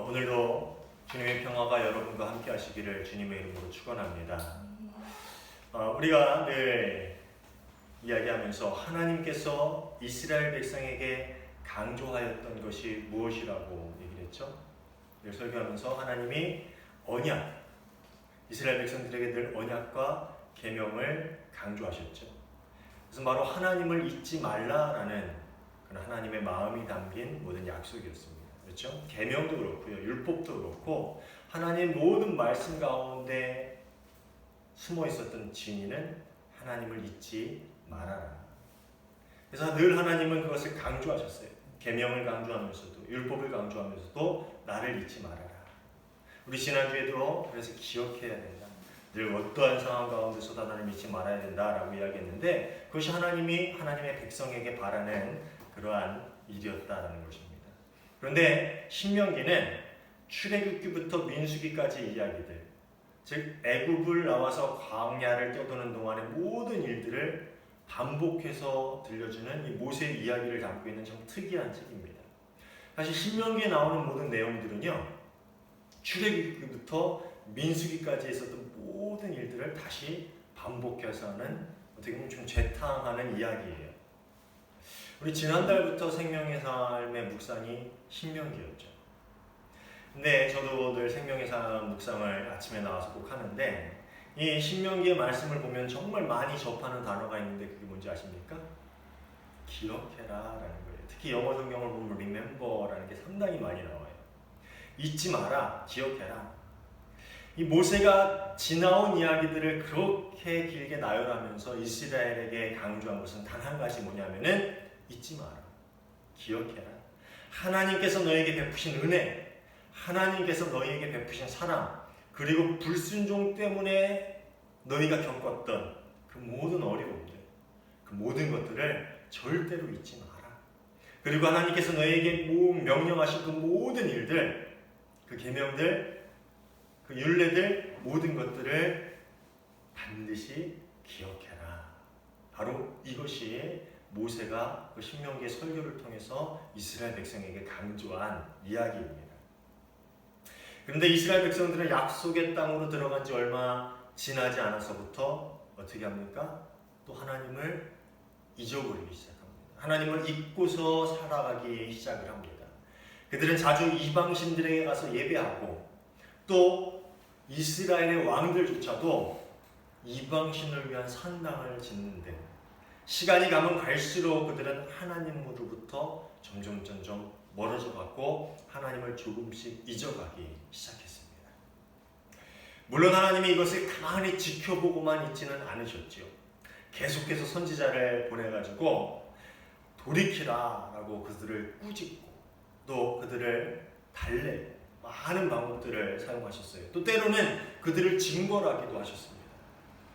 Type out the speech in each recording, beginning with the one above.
오늘도 주님의 평화가 여러분과 함께 하시기를 주님의 이름으로 축원합니다. 우리가 늘 이야기하면서 하나님께서 이스라엘 백성에게 강조하였던 것이 무엇이라고 얘기를 했죠? 늘 설교하면서 하나님이 언약, 이스라엘 백성들에게 늘 언약과 계명을 강조하셨죠. 그래서 바로 하나님을 잊지 말라라는 그런 하나님의 마음이 담긴 모든 약속이었습니다. 그렇죠? 계명도 그렇고요, 율법도 그렇고 하나님 모든 말씀 가운데 숨어 있었던 진리는 하나님을 잊지 말아라. 그래서 늘 하나님은 그것을 강조하셨어요. 계명을 강조하면서도 율법을 강조하면서도 나를 잊지 말아라. 우리 지난주에도 그래서 기억해야 된다. 늘 어떠한 상황 가운데서도 하나님을 잊지 말아야 된다라고 이야기했는데 그것이 하나님의 백성에게 바라는 그러한 일이었다라는 것입니다. 그런데 신명기는 출애굽기부터 민수기까지 이야기들, 즉 애굽을 나와서 광야를 떠도는 동안의 모든 일들을 반복해서 들려주는 이 모세의 이야기를 담고 있는 참 특이한 책입니다. 사실 신명기에 나오는 모든 내용들은요, 출애굽기부터 민수기까지 있었던 모든 일들을 다시 반복해서 하는, 어떻게 보면 좀 재탕하는 이야기예요. 우리 지난달부터 생명의 삶의 묵상이 신명기였죠. 근데 저도 늘 생명의 삶 묵상을 아침에 나와서 꼭 하는데 이 신명기의 말씀을 보면 정말 많이 접하는 단어가 있는데 그게 뭔지 아십니까? 기억해라라는 거예요. 특히 영어 성경을 보면 remember라는 게 상당히 많이 나와요. 잊지 마라, 기억해라. 이 모세가 지나온 이야기들을 그렇게 길게 나열하면서 이스라엘에게 강조한 것은 단 한 가지 뭐냐면은 잊지 마라, 기억해라. 하나님께서 너에게 베푸신 은혜, 하나님께서 너에게 베푸신 사랑, 그리고 불순종 때문에 너희가 겪었던 그 모든 어려움들, 그 모든 것들을 절대로 잊지 마라. 그리고 하나님께서 너에게 명령하신 그 모든 일들, 그 계명들, 그 율례들, 모든 것들을 반드시 기억해라. 바로 이것이 모세가 그 신명기의 설교를 통해서 이스라엘 백성에게 강조한 이야기입니다. 그런데 이스라엘 백성들은 약속의 땅으로 들어간 지 얼마 지나지 않아서부터 어떻게 합니까? 또 하나님을 잊어버리기 시작합니다. 하나님을 잊고서 살아가기 시작을 합니다. 그들은 자주 이방신들에게 가서 예배하고 또 이스라엘의 왕들조차도 이방신을 위한 산당을 짓는데 시간이 가면 갈수록 그들은 하나님으로부터 점점 멀어져 갔고 하나님을 조금씩 잊어가기 시작했습니다. 물론 하나님이 이것을 가만히 지켜보고만 있지는 않으셨지요. 계속해서 선지자를 보내가지고 돌이키라 라고 그들을 꾸짖고 또 그들을 달래고 많은 방법들을 사용하셨어요. 또 때로는 그들을 징벌하기도 하셨습니다.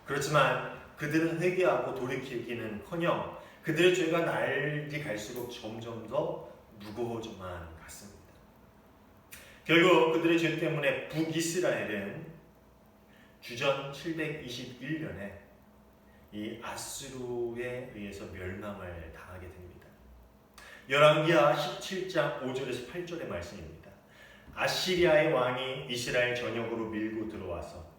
그렇지만 그들은 회개하고 돌이키기는커녕 그들의 죄가 날이 갈수록 점점 더 무거워져만 갔습니다. 결국 그들의 죄 때문에 북이스라엘은 주전 721년에 이 아수르에 의해서 멸망을 당하게 됩니다. 열왕기하 17장 5절에서 8절의 말씀입니다. 아시리아의 왕이 이스라엘 전역으로 밀고 들어와서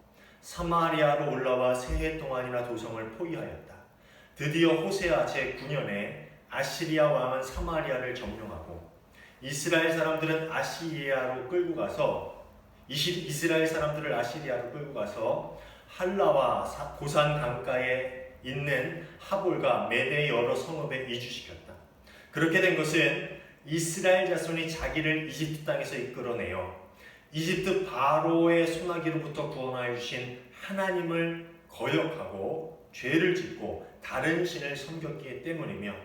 사마리아로 올라와 세 해 동안이나 도성을 포위하였다. 드디어 호세아 제9년에 아시리아 왕은 사마리아를 점령하고 이스라엘 사람들을 아시리아로 끌고 가서 할라와 고산 강가에 있는 하볼과 메대의 여러 성읍에 이주시켰다. 그렇게 된 것은 이스라엘 자손이 자기를 이집트 땅에서 이끌어내어 이집트 바로의 손아귀로부터 구원하여 주신 하나님을 거역하고 죄를 짓고 다른 신을 섬겼기 때문이며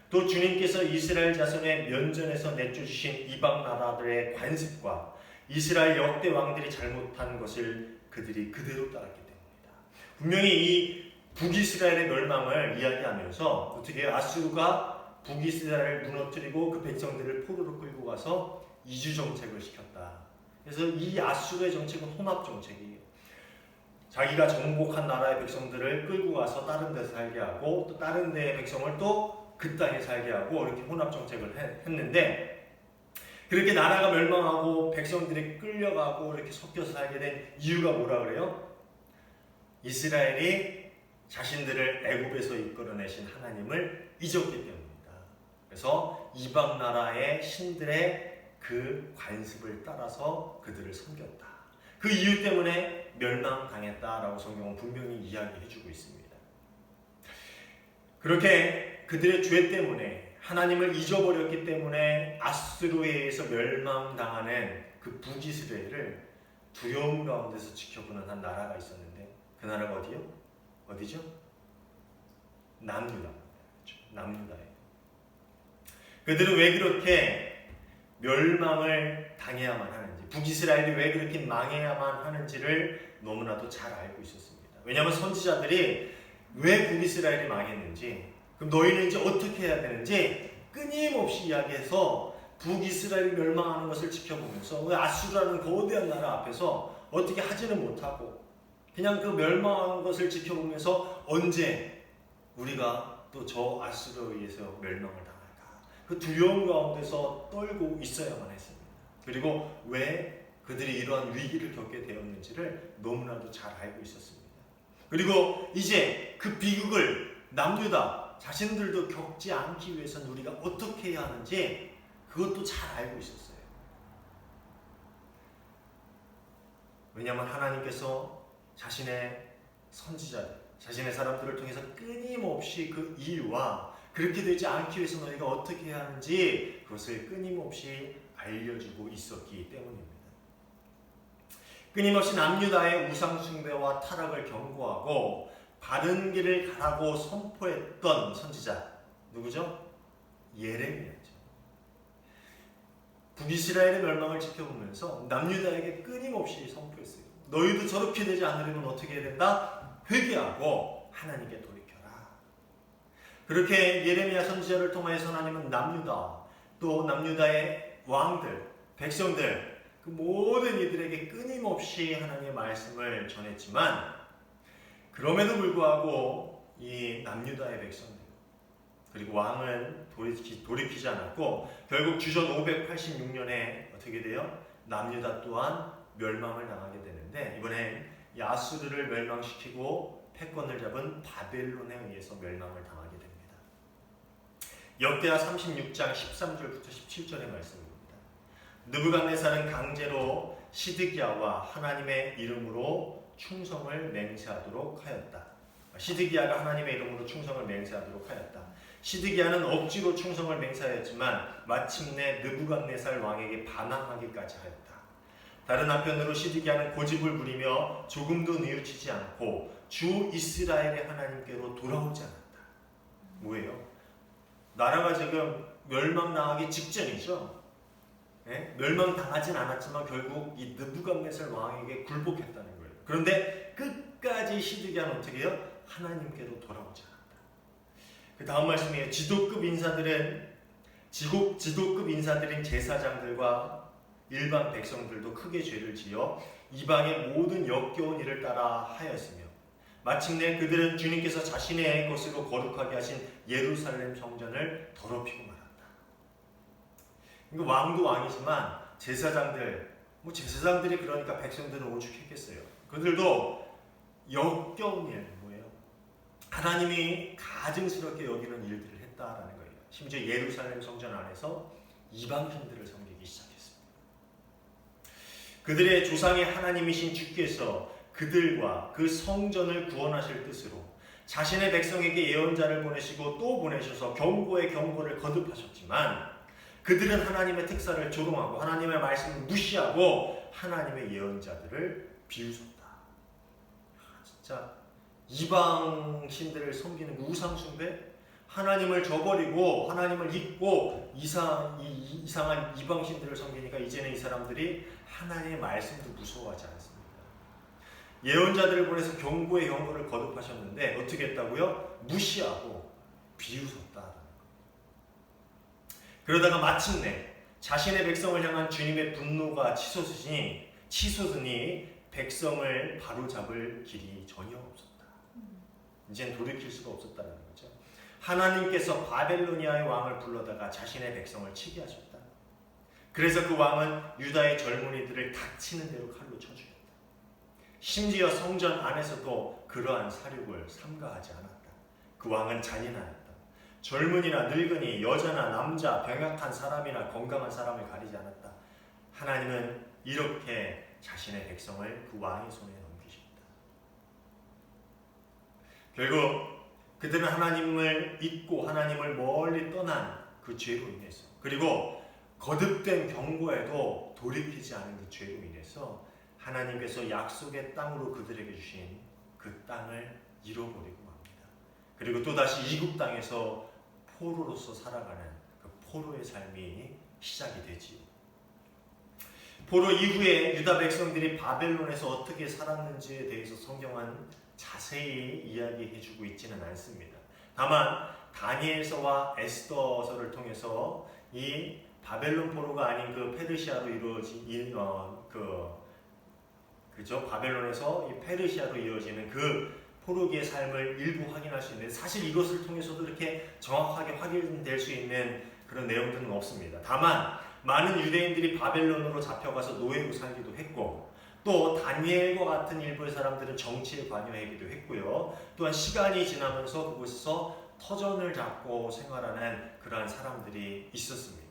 또 주님께서 이스라엘 자손의 면전에서 내쫓으신 이방 나라들의 관습과 이스라엘 역대 왕들이 잘못한 것을 그들이 그대로 따랐기 때문이다. 분명히 이 북이스라엘의 멸망을 이야기하면서 어떻게 아수르가 북이스라엘을 무너뜨리고 그 백성들을 포로로 끌고 가서 이주 정책을 시켰다. 그래서 이 아수르의 정책은 혼합 정책이에요. 자기가 정복한 나라의 백성들을 끌고 가서 다른 데서 살게 하고 또 다른 데의 백성을 또 그 땅에 살게 하고 이렇게 혼합 정책을 했는데 그렇게 나라가 멸망하고 백성들이 끌려가고 이렇게 섞여서 살게 된 이유가 뭐라 그래요? 이스라엘이 자신들을 애굽에서 이끌어내신 하나님을 잊었기 때문입니다. 그래서 이방 나라의 신들의 그 관습을 따라서 그들을 섬겼다. 그 이유 때문에 멸망당했다라고 성경은 분명히 이야기해주고 있습니다. 그렇게 그들의 죄 때문에 하나님을 잊어버렸기 때문에 아수르에 의해서 멸망당하는 그 북이스라엘을 두려움 가운데서 지켜보는 한 나라가 있었는데 그 나라가 어디요? 어디죠? 남유다. 남유다예요. 그들은 왜 그렇게 멸망을 당해야만 하는지, 북이스라엘이 왜 그렇게 망해야만 하는지를 너무나도 잘 알고 있었습니다. 왜냐하면 선지자들이 왜 북이스라엘이 망했는지, 그럼 너희는 이제 어떻게 해야 되는지 끊임없이 이야기해서 북이스라엘이 멸망하는 것을 지켜보면서 왜 아수르라는 거대한 나라 앞에서 어떻게 하지는 못하고 그냥 그 멸망하는 것을 지켜보면서 언제 우리가 또 저 아수르에 의해서 멸망을 당할까, 그 두려움 가운데서 떨고 있어야만 했습니다. 그리고 왜 그들이 이러한 위기를 겪게 되었는지를 너무나도 잘 알고 있었습니다. 그리고 이제 그 비극을 남유다 자신들도 겪지 않기 위해서는 우리가 어떻게 해야 하는지 그것도 잘 알고 있었어요. 왜냐하면 하나님께서 자신의 선지자들, 자신의 사람들을 통해서 끊임없이 그 이유와 그렇게 되지 않기 위해서 너희가 어떻게 해야 하는지 그것을 끊임없이 알려주고 있었기 때문입니다. 끊임없이 남유다의 우상숭배와 타락을 경고하고 바른 길을 가라고 선포했던 선지자 누구죠? 예레미야죠. 북이스라엘의 멸망을 지켜보면서 남유다에게 끊임없이 선포했어요. 너희도 저렇게 되지 않으려면 어떻게 해야 된다? 회개하고 하나님께 돌이켜라. 그렇게 예레미야 선지자를 통해서 하나님은 남유다, 또 남유다의 왕들, 백성들, 그 모든 이들에게 끊임없이 하나님의 말씀을 전했지만 그럼에도 불구하고 이 남유다의 백성들 그리고 왕은 돌이키지 않았고 결국 주전 586년에 어떻게 돼요? 남유다 또한 멸망을 당하게 되는데 이번엔 아수르를 멸망시키고 패권을 잡은 바벨론에 의해서 멸망을 당하게 됩니다. 역대하 36장 13절부터 17절의 말씀입니다. 느부갓네살은 강제로 시드기야와 하나님의 이름으로 충성을 맹세하도록 하였다. 시드기야가 하나님의 이름으로 충성을 맹세하도록 하였다. 시드기야는 억지로 충성을 맹세하였지만 마침내 느부갓네살 왕에게 반항하기까지 하였다. 다른 한편으로 시드기야는 고집을 부리며 조금도 뉘우치지 않고 주 이스라엘의 하나님께로 돌아오지 않았다. 뭐예요? 나라가 지금 멸망당하기 직전이죠. 네? 멸망당하진 않았지만 결국 이 느부갓네살 왕에게 굴복했다는 거예요. 그런데 끝까지 시드기야는 어떻게 해요? 하나님께로 돌아오지 않았다. 그 다음 말씀이에요. 지도급 인사들인 제사장들과 일반 백성들도 크게 죄를 지어 이방의 모든 역겨운 일을 따라 하였으며 마침내 그들은 주님께서 자신의 것으로 거룩하게 하신 예루살렘 성전을 더럽히고 말았다. 왕도 왕이지만 제사장들이 그러니까 백성들은 오죽했겠어요. 그들도 역겨운 일, 뭐예요? 하나님이 가증스럽게 여기는 일들을 했다라는 거예요. 심지어 예루살렘 성전 안에서 이방신들을 섬기기 시작했습니다. 그들의 조상의 하나님이신 주께서 그들과 그 성전을 구원하실 뜻으로 자신의 백성에게 예언자를 보내시고 또 보내셔서 경고의 경고를 거듭하셨지만 그들은 하나님의 특사를 조롱하고 하나님의 말씀을 무시하고 하나님의 예언자들을 비웃었다. 진짜 이방 신들을 섬기는 우상숭배, 하나님을 저버리고 하나님을 잊고 이상한 이방 신들을 섬기니까 이제는 이 사람들이 하나님의 말씀도 무서워하지 않습니다. 예언자들을 보내서 경고의 경고를 거듭하셨는데 어떻게 했다고요? 무시하고 비웃었다. 그러다가 마침내 자신의 백성을 향한 주님의 분노가 치솟으니 백성을 바로잡을 길이 전혀 없었다. 이젠 돌이킬 수가 없었다는 거죠. 하나님께서 바벨로니아의 왕을 불러다가 자신의 백성을 치게 하셨다. 그래서 그 왕은 유다의 젊은이들을 닥치는 대로 칼로 쳐 죽였다. 심지어 성전 안에서도 그러한 사륙을 삼가하지 않았다. 그 왕은 잔인하였다. 젊은이나 늙은이, 여자나 남자, 병약한 사람이나 건강한 사람을 가리지 않았다. 하나님은 이렇게 자신의 백성을 그 왕의 손에 넘기셨다. 결국 그들은 하나님을 잊고 하나님을 멀리 떠난 그 죄로 인해서, 그리고 거듭된 경고에도 돌이키지 않은 그 죄로 인해서 하나님께서 약속의 땅으로 그들에게 주신 그 땅을 잃어버리고 맙니다. 그리고 또다시 이국 땅에서 포로로서 살아가는 그 포로의 삶이 시작이 되지요. 포로 이후에 유다 백성들이 바벨론에서 어떻게 살았는지에 대해서 성경은 자세히 이야기해주고 있지는 않습니다. 다만 다니엘서와 에스더서를 통해서 이 바벨론 포로가 아닌 그 페르시아로 이루어진 바벨론에서 이 페르시아로 이루어지는 그 포로기의 삶을 일부 확인할 수 있는데, 사실 이것을 통해서도 이렇게 정확하게 확인될 수 있는 그런 내용들은 없습니다. 다만 많은 유대인들이 바벨론으로 잡혀가서 노예로 살기도 했고, 또 다니엘과 같은 일부의 사람들은 정치에 관여하기도 했고요. 또한 시간이 지나면서 그곳에서 터전을 잡고 생활하는 그러한 사람들이 있었습니다.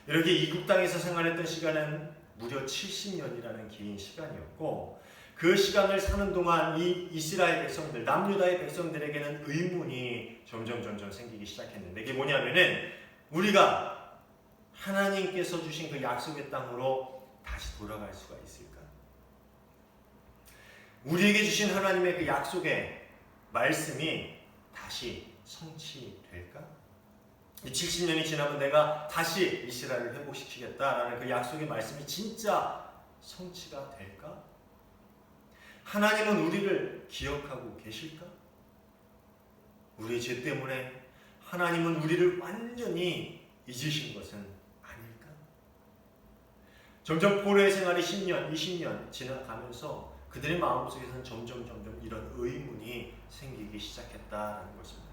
이렇게 이국 땅에서 생활했던 시간은 무려 70년이라는 긴 시간이었고, 그 시간을 사는 동안 이 이스라엘 백성들, 남유다의 백성들에게는 의문이 점점 생기기 시작했는데, 이게 뭐냐면은 우리가 하나님께서 주신 그 약속의 땅으로 다시 돌아갈 수가 있을까? 우리에게 주신 하나님의 그 약속의 말씀이 다시 성취될까? 이 70년이 지나면 내가 다시 이스라엘을 회복시키겠다라는 그 약속의 말씀이 진짜 성취가 될까? 하나님은 우리를 기억하고 계실까? 우리의 죄 때문에 하나님은 우리를 완전히 잊으신 것은 아닐까? 점점 포로의 생활이 10년, 20년 지나가면서 그들의 마음속에서는 점점 이런 의문이 생기기 시작했다는 것입니다.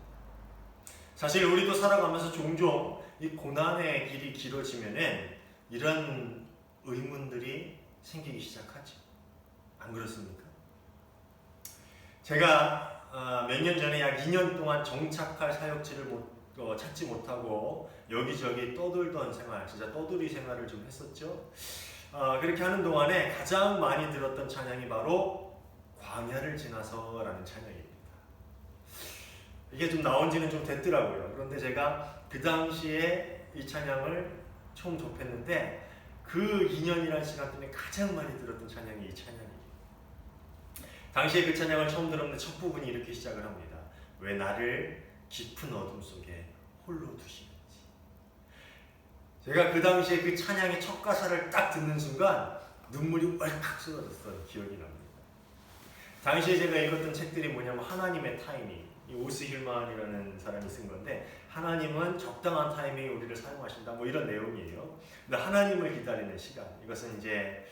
사실 우리도 살아가면서 종종 이 고난의 길이 길어지면은 이런 의문들이 생기기 시작하죠. 안 그렇습니까? 제가 몇 년 전에 약 2년 동안 정착할 사역지를 찾지 못하고 여기저기 떠돌던 생활, 진짜 떠돌이 생활을 좀 했었죠. 그렇게 하는 동안에 가장 많이 들었던 찬양이 바로 광야를 지나서라는 찬양입니다. 이게 좀 나온 지는 좀 됐더라고요. 그런데 제가 그 당시에 이 찬양을 처음 접했는데 그 2년이라는 시간 동안에 가장 많이 들었던 찬양이 이 찬양이에요. 당시에 그 찬양을 처음 들었는데 첫 부분이 이렇게 시작을 합니다. 왜 나를 깊은 어둠 속에 홀로 두시는지. 제가 그 당시에 그 찬양의 첫 가사를 딱 듣는 순간 눈물이 왈칵 쏟아졌던 기억이 납니다. 당시에 제가 읽었던 책들이 뭐냐면 하나님의 타이밍, 이 오스 힐만이라는 사람이 쓴 건데, 하나님은 적당한 타이밍에 우리를 사용하신다, 뭐 이런 내용이에요. 근데 하나님을 기다리는 시간, 이것은 이제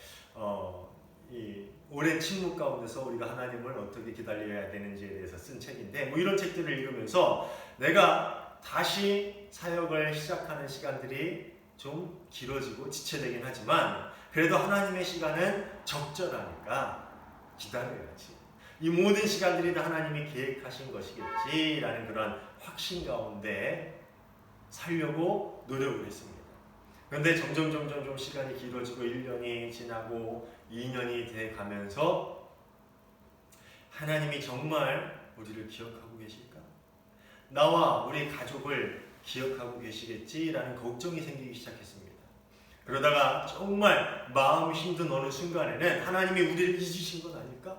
이 오랜 침묵 가운데서 우리가 하나님을 어떻게 기다려야 되는지에 대해서 쓴 책인데, 뭐 이런 책들을 읽으면서 내가 다시 사역을 시작하는 시간들이 좀 길어지고 지체되긴 하지만 그래도 하나님의 시간은 적절하니까 기다려야지. 이 모든 시간들이 다 하나님이 계획하신 것이겠지라는 그런 확신 가운데 살려고 노력을 했습니다. 그런데 점점 시간이 길어지고 1년이 지나고 2년이 돼 가면서 하나님이 정말 우리를 기억하고 계실까? 나와 우리 가족을 기억하고 계시겠지라는 걱정이 생기기 시작했습니다. 그러다가 정말 마음이 힘든 어느 순간에는 하나님이 우리를 잊으신 건 아닐까?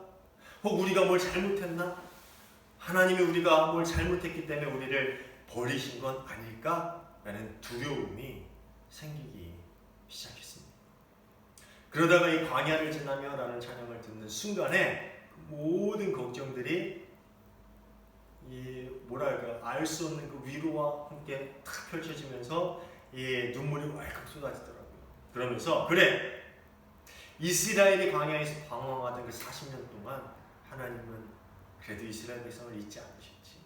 혹 우리가 뭘 잘못했나? 하나님이 우리가 뭘 잘못했기 때문에 우리를 버리신 건 아닐까? 라는 두려움이 생기기 시작했습니다. 그러다가 이 광야를 지나며 라는 찬양을 듣는 순간에 모든 걱정들이 알 수 없는 그 위로와 함께 탁 펼쳐지면서 이 눈물이 왈칵 쏟아지더라고요. 그러면서 그래, 이스라엘이 광야에서 방황하던 그 40년 동안 하나님은 그래도 이스라엘 백성을 잊지 않으셨지.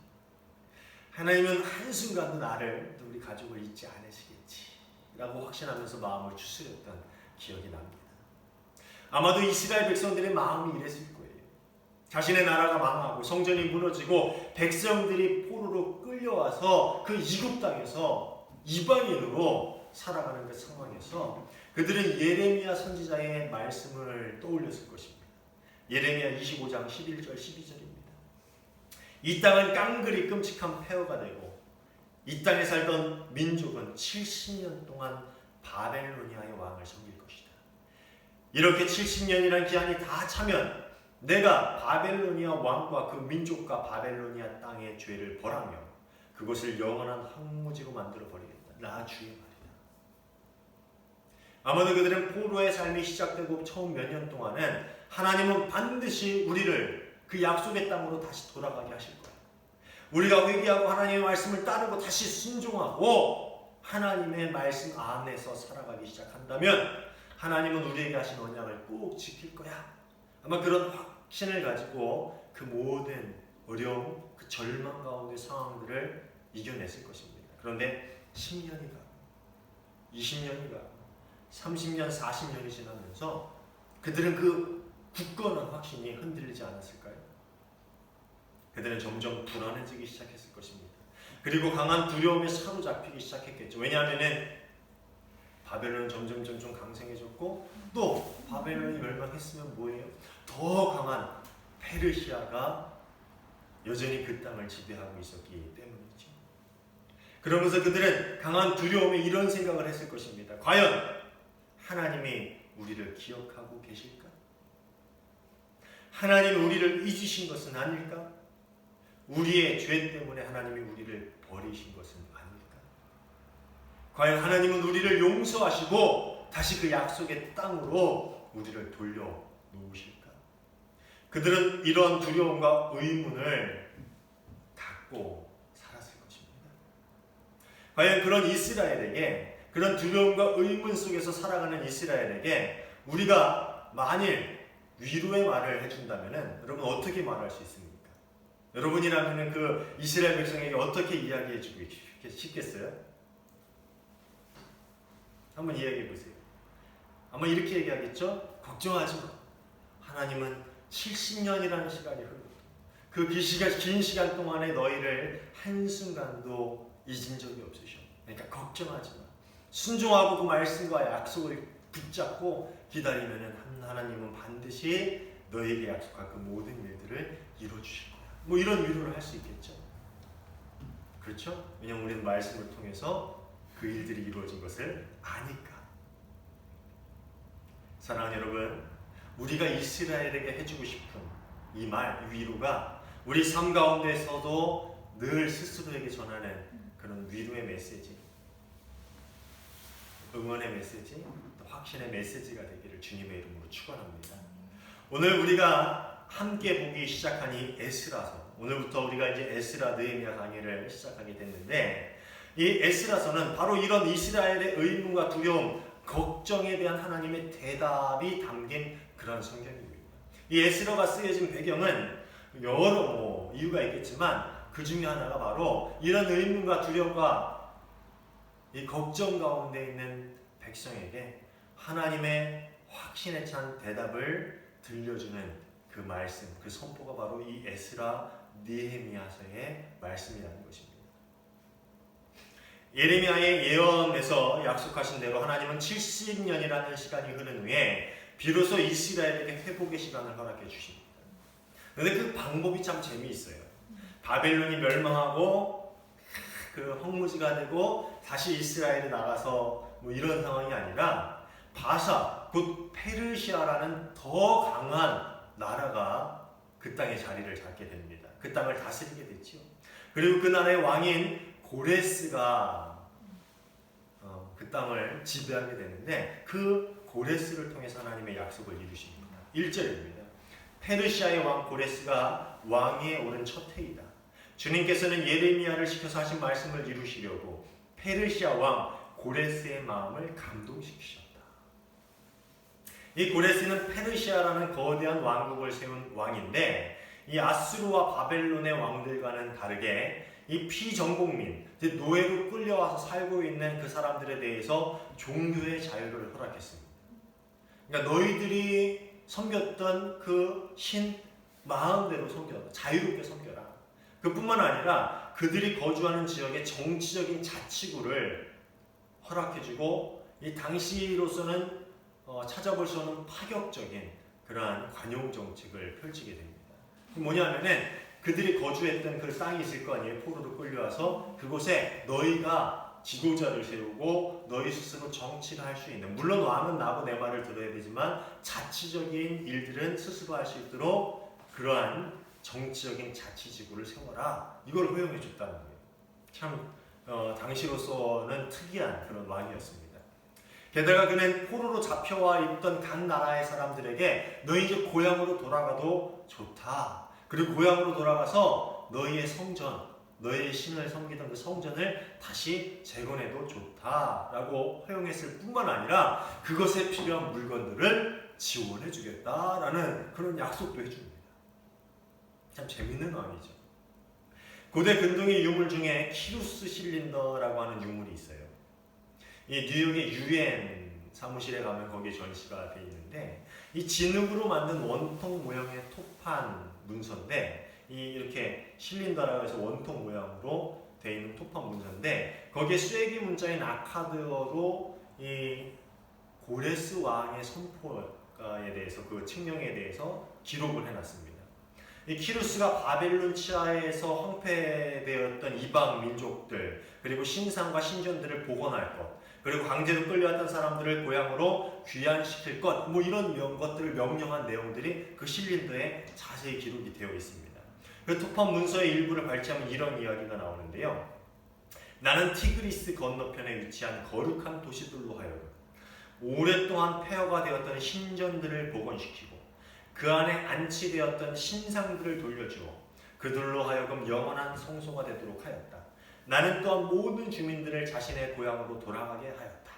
하나님은 한순간도 나를, 또 우리 가족을 잊지 않으시겠지. 라고 확신하면서 마음을 추스렸던 기억이 납니다. 아마도 이스라엘 백성들의 마음이 이랬을 거예요. 자신의 나라가 망하고 성전이 무너지고 백성들이 포로로 끌려와서 그 이국 땅에서 이방인으로 살아가는 그 상황에서 그들은 예레미야 선지자의 말씀을 떠올렸을 것입니다. 예레미야 25장 11절 12절입니다. 이 땅은 깡그리 끔찍한 폐허가 되고 이 땅에 살던 민족은 70년 동안 바벨로니아의 왕을 섬길 것이다. 이렇게 70년이라는 기한이 다 차면 내가 바벨로니아 왕과 그 민족과 바벨로니아 땅의 죄를 벌하며 그것을 영원한 황무지로 만들어 버리겠다. 나 주의 말이다. 아마도 그들은 포로의 삶이 시작되고 처음 몇 년 동안은 하나님은 반드시 우리를 그 약속의 땅으로 다시 돌아가게 하실 거예요. 우리가 회개하고 하나님의 말씀을 따르고 다시 순종하고 하나님의 말씀 안에서 살아가기 시작한다면 하나님은 우리에게 하신 언약을 꼭 지킬 거야. 아마 그런 확신을 가지고 그 모든 어려움, 그 절망 가운데 상황들을 이겨냈을 것입니다. 그런데 10년이 가고 20년이 가고 30년, 40년이 지나면서 그들은 그 굳건한 확신이 흔들리지 않았을까요? 그들은 점점 불안해지기 시작했을 것입니다. 그리고 강한 두려움에 사로잡히기 시작했겠죠. 왜냐하면 바벨론은 점점 강성해졌고 또 바벨론이 멸망했으면 뭐예요? 더 강한 페르시아가 여전히 그 땅을 지배하고 있었기 때문이죠. 그러면서 그들은 강한 두려움에 이런 생각을 했을 것입니다. 과연 하나님이 우리를 기억하고 계실까? 하나님이 우리를 잊으신 것은 아닐까? 우리의 죄 때문에 하나님이 우리를 버리신 것은 아닐까? 과연 하나님은 우리를 용서하시고 다시 그 약속의 땅으로 우리를 돌려놓으실까? 그들은 이런 두려움과 의문을 갖고 살았을 것입니다. 과연 그런 이스라엘에게, 그런 두려움과 의문 속에서 살아가는 이스라엘에게 우리가 만일 위로의 말을 해준다면 여러분 어떻게 말할 수 있습니까? 여러분이라면 그 이스라엘 백성에게 어떻게 이야기해주고 싶겠어요? 한번 이야기해 보세요. 아마 이렇게 얘기하겠죠? 걱정하지 마. 하나님은 70년이라는 시간이 흘렀고 그 긴 시간 동안에 너희를 한순간도 잊은 적이 없으셔. 그러니까 걱정하지 마. 순종하고 그 말씀과 약속을 붙잡고 기다리면 하나님은 반드시 너에게 약속한 그 모든 일들을 이루어주실 거야. 뭐 이런 위로를 할 수 있겠죠. 그렇죠? 왜냐하면 우리는 말씀을 통해서 그 일들이 이루어진 것을 아니까. 사랑하는 여러분, 우리가 이스라엘에게 해주고 싶은 이 말, 위로가 우리 삶 가운데서도 늘 스스로에게 전하는 그런 위로의 메시지, 응원의 메시지, 또 확신의 메시지가 되기를 주님의 이름으로 축원합니다. 오늘 우리가 함께 보기 시작한 이 에스라서, 오늘부터 우리가 이제 에스라 느헤미야 강의를 시작하게 됐는데 이 에스라서는 바로 이런 이스라엘의 의문과 두려움, 걱정에 대한 하나님의 대답이 담긴 그런 성경입니다. 이 에스라가 쓰여진 배경은 여러 이유가 있겠지만 그 중에 하나가 바로 이런 의문과 두려움과 이 걱정 가운데 있는 백성에게 하나님의 확신에 찬 대답을 들려주는 그 말씀, 그 선포가 바로 이 에스라 느헤미야서의 말씀이라는 것입니다. 예레미야의 예언에서 약속하신 대로 하나님은 70년이라는 시간이 흐른 후에 비로소 이스라엘에게 회복의 시간을 허락해 주십니다. 그런데 그 방법이 참 재미있어요. 바벨론이 멸망하고 그 황무지가 되고 다시 이스라엘이 나가서 뭐 이런 상황이 아니라 바사, 곧 페르시아라는 더 강한 나라가 그 땅에 자리를 잡게 됩니다. 그 땅을 다스리게 됐죠. 그리고 그 나라의 왕인 고레스가 그 땅을 지배하게 되는데 그 고레스를 통해서 하나님의 약속을 이루십니다. 1절입니다. 페르시아의 왕 고레스가 왕위에 오른 첫 해이다. 주님께서는 예레미야를 시켜서 하신 말씀을 이루시려고 페르시아 왕 고레스의 마음을 감동시키셨다. 이 고레스는 페르시아라는 거대한 왕국을 세운 왕인데 이 아수르와 바벨론의 왕들과는 다르게 이 이 피정복민, 노예로 끌려와서 살고 있는 그 사람들에 대해서 종교의 자유를 허락했습니다. 그러니까 너희들이 섬겼던 그 신 마음대로 섬겨라. 자유롭게 섬겨라. 그뿐만 아니라 그들이 거주하는 지역의 정치적인 자치구를 허락해주고 이 당시로서는 찾아볼 수 없는 파격적인 그러한 관용 정책을 펼치게 됩니다. 뭐냐면은 그들이 거주했던 그 땅이 있을 거 아니에요. 포로로 끌려와서 그곳에 너희가 지도자를 세우고 너희 스스로 정치를 할 수 있는, 물론 왕은 나고 내 말을 들어야 되지만 자치적인 일들은 스스로 할 수 있도록 그러한 정치적인 자치지구를 세워라. 이걸 허용해 줬다는 거예요. 참 당시로서는 특이한 그런 왕이었습니다. 게다가 그는 포로로 잡혀와 있던 각 나라의 사람들에게 너희 이제 고향으로 돌아가도 좋다. 그리고 고향으로 돌아가서 너희의 성전, 너희의 신을 섬기던 그 성전을 다시 재건해도 좋다라고 허용했을 뿐만 아니라 그것에 필요한 물건들을 지원해 주겠다라는 그런 약속도 해줍니다. 참 재밌는 왕이죠. 고대 근동의 유물 중에 키루스 실린더라고 하는 유물이 있어요. 이 뉴욕의 UN 사무실에 가면 거기에 전시가 돼 있는데 이 진흙으로 만든 원통 모형의 토판 문서인데 이렇게 실린더라고 해서 원통 모양으로 되어 있는 토판 문서인데 거기에 쐐기 문자인 아카드어로 이 고레스 왕의 선포에 대해서 그 칙령에 대해서 기록을 해놨습니다. 이 키루스가 바벨론 치하에서 황폐되었던 이방 민족들 그리고 신상과 신전들을 복원할 것 그리고 강제로 끌려왔던 사람들을 고향으로 귀환시킬 것 이런 것들을 명령한 내용들이 그 실린더에 자세히 기록이 되어 있습니다. 그 토판 문서의 일부를 발췌하면 이런 이야기가 나오는데요. 나는 티그리스 건너편에 위치한 거룩한 도시들로 하여금 오랫동안 폐허가 되었던 신전들을 복원시키고 그 안에 안치되었던 신상들을 돌려주어 그들로 하여금 영원한 성소가 되도록 하였다. 나는 또한 모든 주민들을 자신의 고향으로 돌아가게 하였다.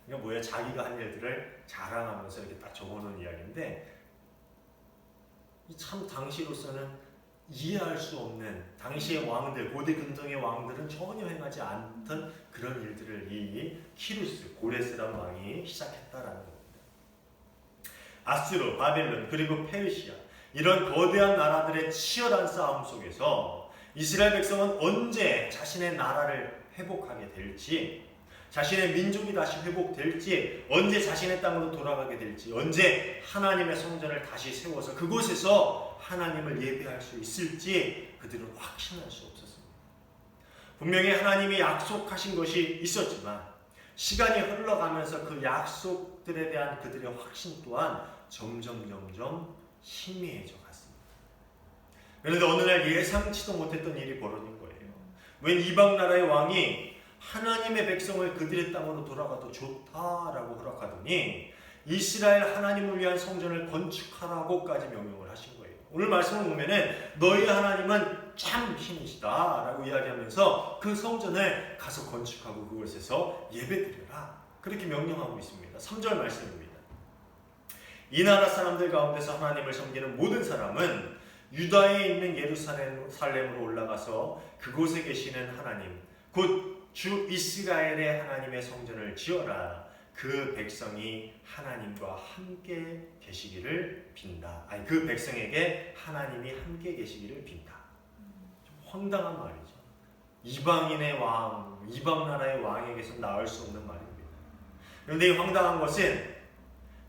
이거 뭐예요? 자기가 한 일들을 자랑하면서 이렇게 딱 적어놓은 이야기인데 참 당시로서는 이해할 수 없는 당시의 왕들, 고대 근동의 왕들은 전혀 행하지 않던 그런 일들을 이 키루스, 고레스라는 왕이 시작했다라는 겁니다. 아수르, 바벨론, 그리고 페르시아 이런 거대한 나라들의 치열한 싸움 속에서 이스라엘 백성은 언제 자신의 나라를 회복하게 될지, 자신의 민족이 다시 회복될지, 언제 자신의 땅으로 돌아가게 될지, 언제 하나님의 성전을 다시 세워서 그곳에서 하나님을 예배할 수 있을지 그들은 확신할 수 없었습니다. 분명히 하나님이 약속하신 것이 있었지만 시간이 흘러가면서 그 약속들에 대한 그들의 확신 또한 점점 희미해져 갔습니다. 그런데 어느 날 예상치도 못했던 일이 벌어진 거예요. 웬 이방 나라의 왕이 하나님의 백성을 그들의 땅으로 돌아가도 좋다라고 허락하더니 이스라엘 하나님을 위한 성전을 건축하라고까지 명령을 하신 거예요. 오늘 말씀을 보면은 너희 하나님은 참 신이시다라고 이야기하면서 그 성전을 가서 건축하고 그곳에서 예배드려라 그렇게 명령하고 있습니다. 3절 말씀입니다. 이 나라 사람들 가운데서 하나님을 섬기는 모든 사람은 유다에 있는 예루살렘으로 올라가서 그곳에 계시는 하나님 곧 주 이스라엘의 하나님의 성전을 지어라. 그 백성이 하나님과 함께 계시기를 빈다. 아니 그 백성에게 하나님이 함께 계시기를 빈다. 좀 황당한 말이죠. 이방인의 왕, 이방 나라의 왕에게서 나올 수 없는 말입니다. 그런데 이 황당한 것은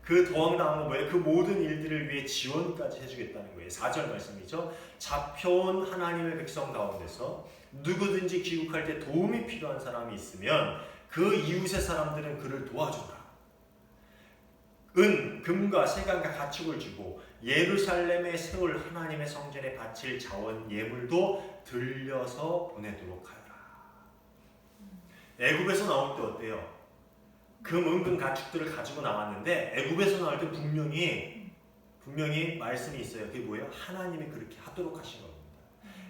그 더 황당한 건 뭐예요? 그 모든 일들을 위해 지원까지 해주겠다는 거예요. 4절 말씀이죠. 잡혀온 하나님의 백성 가운데서 누구든지 귀국할 때 도움이 필요한 사람이 있으면 그 이웃의 사람들은 그를 도와줘라. 은, 금과 세간과 가축을 주고 예루살렘에 세울 하나님의 성전에 바칠 자원 예물도 들려서 보내도록 하여라. 애굽에서 나올 때 어때요? 금, 은금, 가축들을 가지고 나왔는데 애굽에서 나올 때 분명히 말씀이 있어요. 그게 뭐예요? 하나님이 그렇게 하도록 하신 겁니다.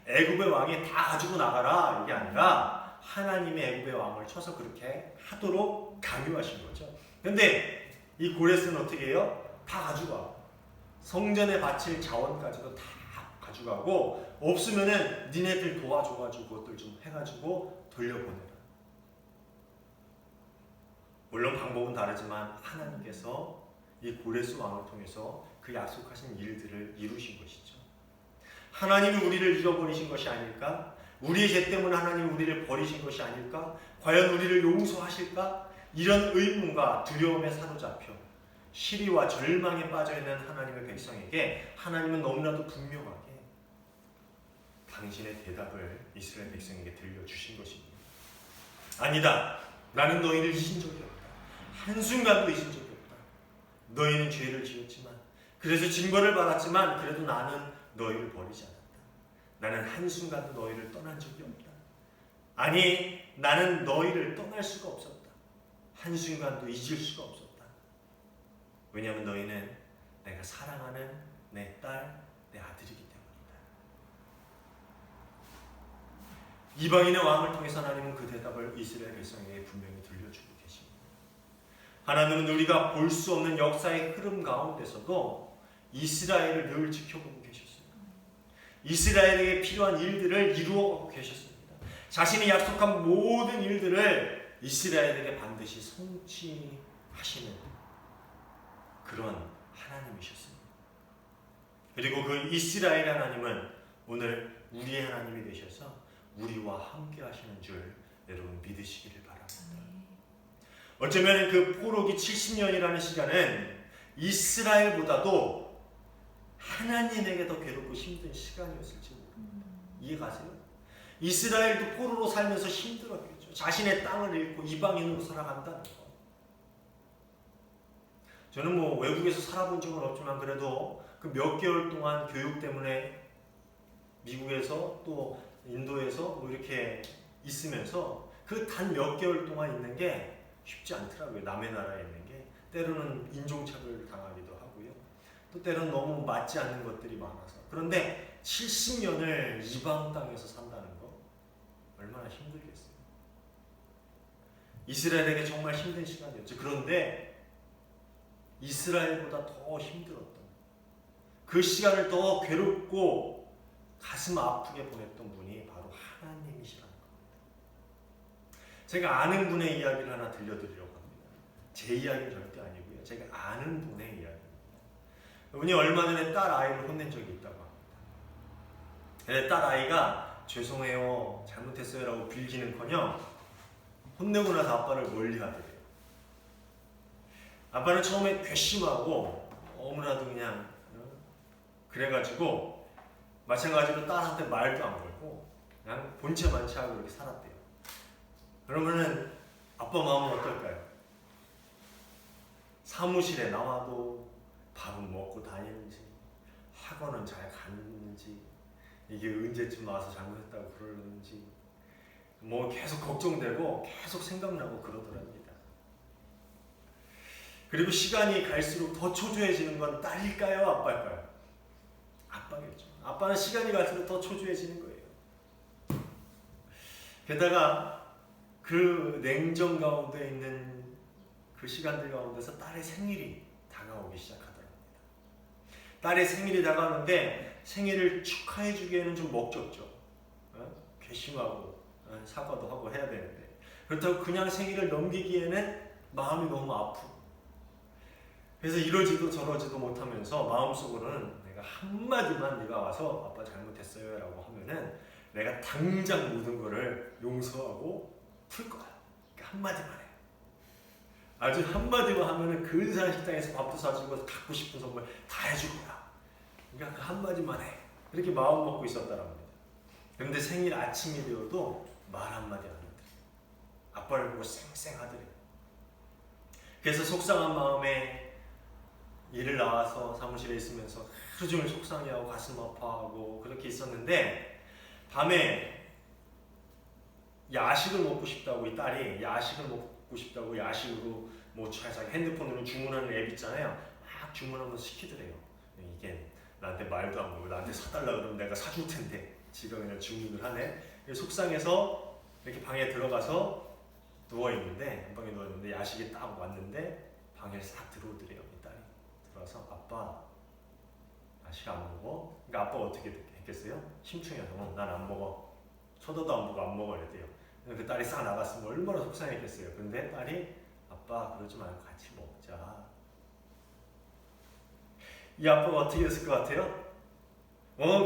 애굽의 왕이 다 가지고 나가라 이게 아니라 하나님의 애굽의 왕을 쳐서 그렇게 하도록 강요하신 거죠. 근데 이 고레스는 어떻게 해요? 다 가지고 와. 성전에 바칠 자원까지도 다 가져가고 없으면은 니네들 도와줘가지고 그것들 좀 해가지고 돌려보내라. 물론 방법은 다르지만 하나님께서 이 고레스 왕을 통해서 그 약속하신 일들을 이루신 것이죠. 하나님이 우리를 잃어버리신 것이 아닐까? 우리의 죄 때문에 하나님이 우리를 버리신 것이 아닐까? 과연 우리를 용서하실까? 이런 의문과 두려움에 사로잡혀 시리와 절망에 빠져있는 하나님의 백성에게 하나님은 너무나도 분명하게 당신의 대답을 이스라엘 백성에게 들려주신 것입니다. 아니다. 나는 너희를 잊은 적이 없다. 한순간도 잊은 적이 없다. 너희는 죄를 지었지만 그래서 징벌을 받았지만 그래도 나는 너희를 버리지 않았다. 나는 한순간도 너희를 떠난 적이 없다. 아니 나는 너희를 떠날 수가 없었다. 한순간도 잊을 수가 없었다. 왜냐하면 너희는 내가 사랑하는 내 딸, 내 아들이기 때문이다. 이방인의 왕을 통해서 하나님은 그 대답을 이스라엘 백성에게 분명히 들려주고 계십니다. 하나님은 우리가 볼 수 없는 역사의 흐름 가운데서도 이스라엘을 늘 지켜보고 계셨어요. 이스라엘에게 필요한 일들을 이루어가고 계셨습니다. 자신이 약속한 모든 일들을 이스라엘에게 반드시 성취하시는 그런 하나님이셨습니다. 그리고 그 이스라엘 하나님은 오늘 우리의 하나님이 되셔서 우리와 함께 하시는 줄 여러분 믿으시기를 바랍니다. 어쩌면 그 포로기 70년이라는 시간은 이스라엘보다도 하나님에게 더 괴롭고 힘든 시간이었을지 모릅니다. 이해가세요? 이스라엘도 포로로 살면서 힘들었겠죠. 자신의 땅을 잃고 이방인으로 살아간다는 거. 저는 뭐 외국에서 살아본 적은 없지만 그래도 그 몇 개월 동안 교육 때문에 미국에서 또 인도에서 뭐 이렇게 있으면서 그 단 몇 개월 동안 있는 게 쉽지 않더라고요. 남의 나라에 있는 게. 때로는 인종차별을 당하기도 하고요. 또 때로는 너무 맞지 않는 것들이 많아서. 그런데 70년을 이방 땅에서 산다는 거 얼마나 힘들겠어요. 이스라엘에게 정말 힘든 시간이었죠. 그런데 이스라엘보다 더 힘들었던 그 시간을 더 괴롭고 가슴 아프게 보냈던 분이 바로 하나님이시라는 겁니다. 제가 아는 분의 이야기를 하나 들려드리려고 합니다. 제 이야기는 절대 아니고요. 제가 아는 분의 이야기입니다. 그분이 얼마 전에 딸 아이를 혼낸 적이 있다고 합니다. 근데 딸 아이가 죄송해요, 잘못했어요 라고 빌기는커녕 혼내고 나서 아빠를 멀리하더래요. 아빠는 처음에 괘씸하고 너무나도 그냥 그래가지고 마찬가지로 딸한테 말도 안 걸고 그냥 본체만 취하고 이렇게 살았대요. 그러면은 아빠 마음은 어떨까요? 사무실에 나와도 밥은 먹고 다니는지 학원은 잘 갔는지 이게 언제쯤 와서 잘못했다고 그러는지 뭐 계속 걱정되고 계속 생각나고 그러더랍니다. 그리고 시간이 갈수록 더 초조해지는 건 딸일까요? 아빠일까요? 아빠겠죠. 아빠는 시간이 갈수록 더 초조해지는 거예요. 게다가 그 냉정 가운데 있는 그 시간들 가운데서 딸의 생일이 다가오기 시작하더랍니다. 딸의 생일이 다가오는데 생일을 축하해 주기에는 좀 먹졌죠. 괘씸하고 사과도 하고 해야 되는데 그렇다고 그냥 생일을 넘기기에는 마음이 너무 아프고 그래서 이러지도 저러지도 못하면서 마음속으로는 내가 한마디만 네가 와서 아빠 잘못했어요 라고 하면은 내가 당장 모든 거를 용서하고 풀 거야. 그러니까 한마디만 해. 아주 한마디만 하면은 근사한 식당에서 밥도 사주고 갖고 싶은 선물 다 해줄 거야. 그러니까 그 한마디만 해. 이렇게 마음 먹고 있었다는 겁니다. 그런데 생일 아침이 되어도 말 한마디 안 하더래. 아빠를 보고 쌩쌩하더래. 그래서 속상한 마음에 일을 나와서 사무실에 있으면서 하루 종일 속상해하고 가슴 아파하고 그렇게 있었는데 밤에 야식을 먹고 싶다고 이 딸이 야식을 먹고 싶다고 야식으로 뭐 자기 핸드폰으로 주문하는 앱 있잖아요. 막 주문하면서 시키더래요. 이게 나한테 말도 안 걸고 나한테 사달라 그러면 내가 사줄 텐데 지가 그냥 주문을 하네. 속상해서 이렇게 방에 들어가서 누워있는데 한 방에 누워있는데 야식이 딱 왔는데 방에 싹 들어오더래요. 이 딸이 들어와서 아빠 자식 안 먹어? 그러니까 아빠가 어떻게 했겠어요? 심층해서 난 안 먹어. 쳐다도 안 보고 안 먹어야 돼요. 그 딸이 싹 나갔으면 얼마나 속상했겠어요. 근데 딸이 아빠 그러지 말고 같이 먹자. 이 아빠가 어떻게 했을 것 같아요?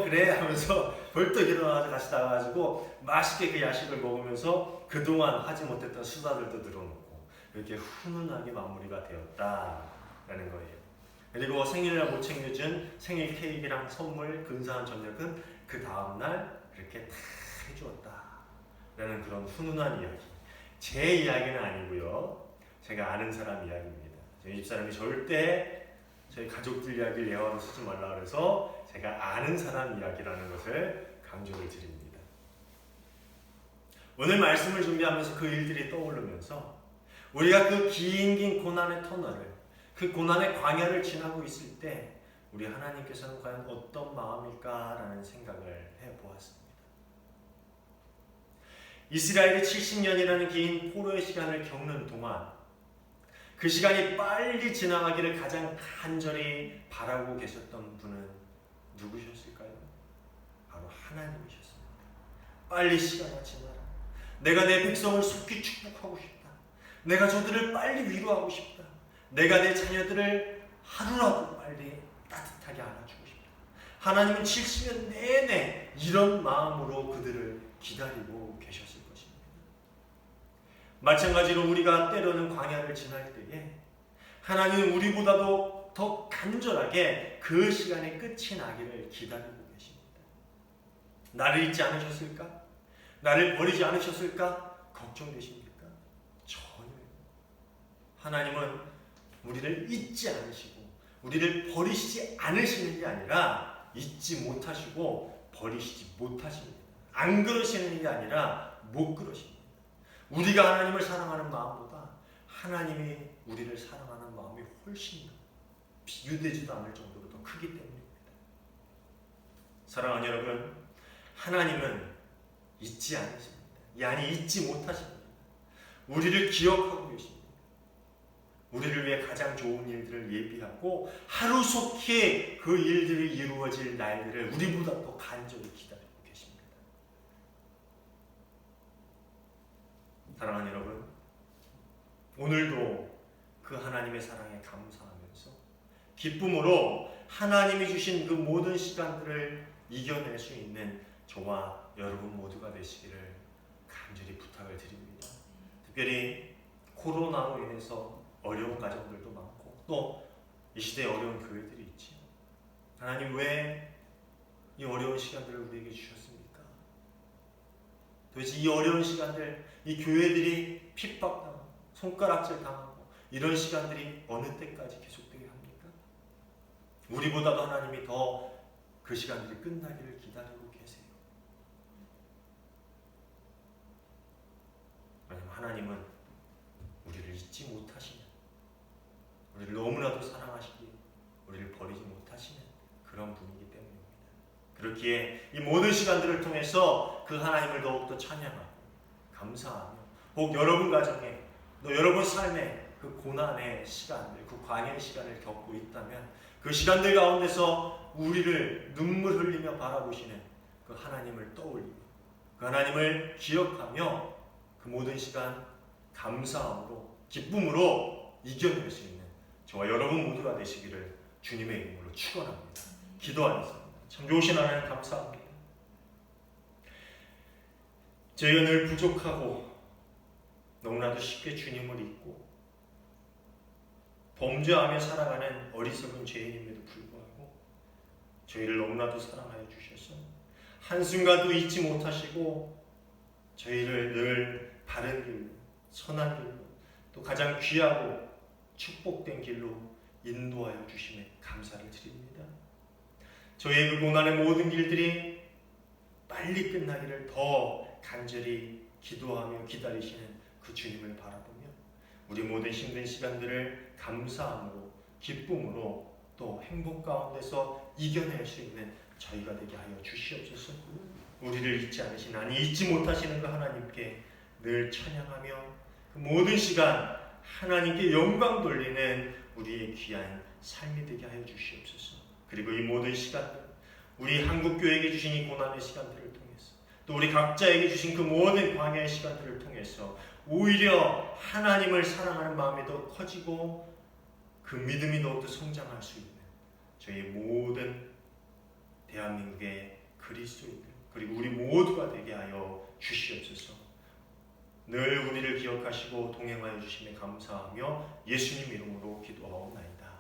그래 하면서 벌떡 일어나서 같이 나가가지고 맛있게 그 야식을 먹으면서 그동안 하지 못했던 수다들도 늘어놓고 이렇게 훈훈하게 마무리가 되었다라는 거예요. 그리고 생일날 못 챙겨준 생일 케이크랑 선물 근사한 저녁은 그 다음날 이렇게 다 해주었다라는 그런 훈훈한 이야기. 제 이야기는 아니고요. 제가 아는 사람 이야기입니다. 저희 집사람이 절대 저희 가족들 이야기를 예화로 쓰지 말라 그래서 제가 아는 사람 이야기라는 것을 강조를 드립니다. 오늘 말씀을 준비하면서 그 일들이 떠오르면서 우리가 그 긴 고난의 터널을, 그 고난의 광야를 지나고 있을 때 우리 하나님께서는 과연 어떤 마음일까라는 생각을 해보았습니다. 이스라엘이 70년이라는 긴 포로의 시간을 겪는 동안 그 시간이 빨리 지나가기를 가장 간절히 바라고 계셨던 분은 누구셨을까요? 바로 하나님이셨습니다. 빨리 시간이 지나라. 내가 내 백성을 속히 축복하고 싶다. 내가 저들을 빨리 위로하고 싶다. 내가 내 자녀들을 하루라도 빨리 따뜻하게 안아주고 싶다. 하나님은 70년 내내 이런 마음으로 그들을 기다리고 계셨을 것입니다. 마찬가지로 우리가 때로는 광야를 지날 때에 하나님은 우리보다도 더 간절하게 그 시간의 끝이 나기를 기다리고 계십니다. 나를 잊지 않으셨을까? 나를 버리지 않으셨을까? 걱정되십니까? 전혀요. 하나님은 우리를 잊지 않으시고 우리를 버리시지 않으시는 게 아니라 잊지 못하시고 버리시지 못하십니다. 안 그러시는 게 아니라 못 그러십니다. 우리가 하나님을 사랑하는 마음보다 하나님이 우리를 사랑하는 마음이 훨씬 비교되지도 않을 정도로 더 크기 때문입니다. 사랑하는 여러분, 하나님은 잊지 않으십니다. 아니 잊지 못하십니다. 우리를 기억하고 계십니다. 우리를 위해 가장 좋은 일들을 예비하고 하루속히 그 일들이 이루어질 날들을 우리보다 더 간절히 기다리고 계십니다. 사랑하는 여러분, 오늘도 그 하나님의 사랑에 감사하면서 기쁨으로 하나님이 주신 그 모든 시간들을 이겨낼 수 있는 저와 여러분 모두가 되시기를 간절히 부탁을 드립니다. 특별히 코로나로 인해서 어려운 가정들도 많고 또 이 시대에 어려운 교회들이 있지요. 하나님 왜 이 어려운 시간들을 우리에게 주셨습니까? 도대체 이 어려운 시간들, 이 교회들이 핍박당하고 손가락질 당하고 이런 시간들이 어느 때까지 계속되게 합니까? 우리보다도 하나님이 더 그 시간들이 끝나기를 기다리고 계세요. 왜냐하면 하나님은 우리를 잊지 못하시는, 우리를 너무나도 사랑하시기에 우리를 버리지 못하시는 그런 분이기 때문입니다. 그렇기에 이 모든 시간들을 통해서 그 하나님을 더욱더 찬양하고 감사하며 혹 여러분 가정에 또 여러분 삶에 그 고난의 시간들, 그 광야의 시간을 겪고 있다면 그 시간들 가운데서 우리를 눈물 흘리며 바라보시는 그 하나님을 떠올리며 그 하나님을 기억하며 그 모든 시간 감사함으로 기쁨으로 이겨낼 수 있는 저와 여러분 모두가 되시기를 주님의 이름으로 축원합니다. 기도하겠습니다. 참 좋으신 하나님 감사합니다. 저희가 늘 부족하고 너무나도 쉽게 주님을 잊고 범죄하며 살아가는 어리석은 죄인임에도 불구하고 저희를 너무나도 사랑하여 주셔서 한순간도 잊지 못하시고 저희를 늘 바른 길로, 선한 길로, 또 가장 귀하고 축복된 길로 인도하여 주심에 감사를 드립니다. 저희의 그 고난의 모든 길들이 빨리 끝나기를 더 간절히 기도하며 기다리시는 그 주님을 바라보며 우리 모든 힘든 시간들을 감사함으로 기쁨으로 또 행복 가운데서 이겨낼 수 있는 저희가 되게 하여 주시옵소서. 우리를 잊지 않으신, 아니 잊지 못하시는 그 하나님께 늘 찬양하며 그 모든 시간 하나님께 영광 돌리는 우리의 귀한 삶이 되게 하여 주시옵소서. 그리고 이 모든 시간들, 우리 한국교회에게 주신 이 고난의 시간들을 통해서, 또 우리 각자에게 주신 그 모든 광야의 시간들을 통해서 오히려 하나님을 사랑하는 마음이 더 커지고 그 믿음이 더욱더 성장할 수 있는 저희 모든 대한민국의 그리스도인들, 그리고 우리 모두가 되게 하여 주시옵소서. 늘 우리를 기억하시고 동행하여 주심에 감사하며 예수님 이름으로 기도하옵나이다.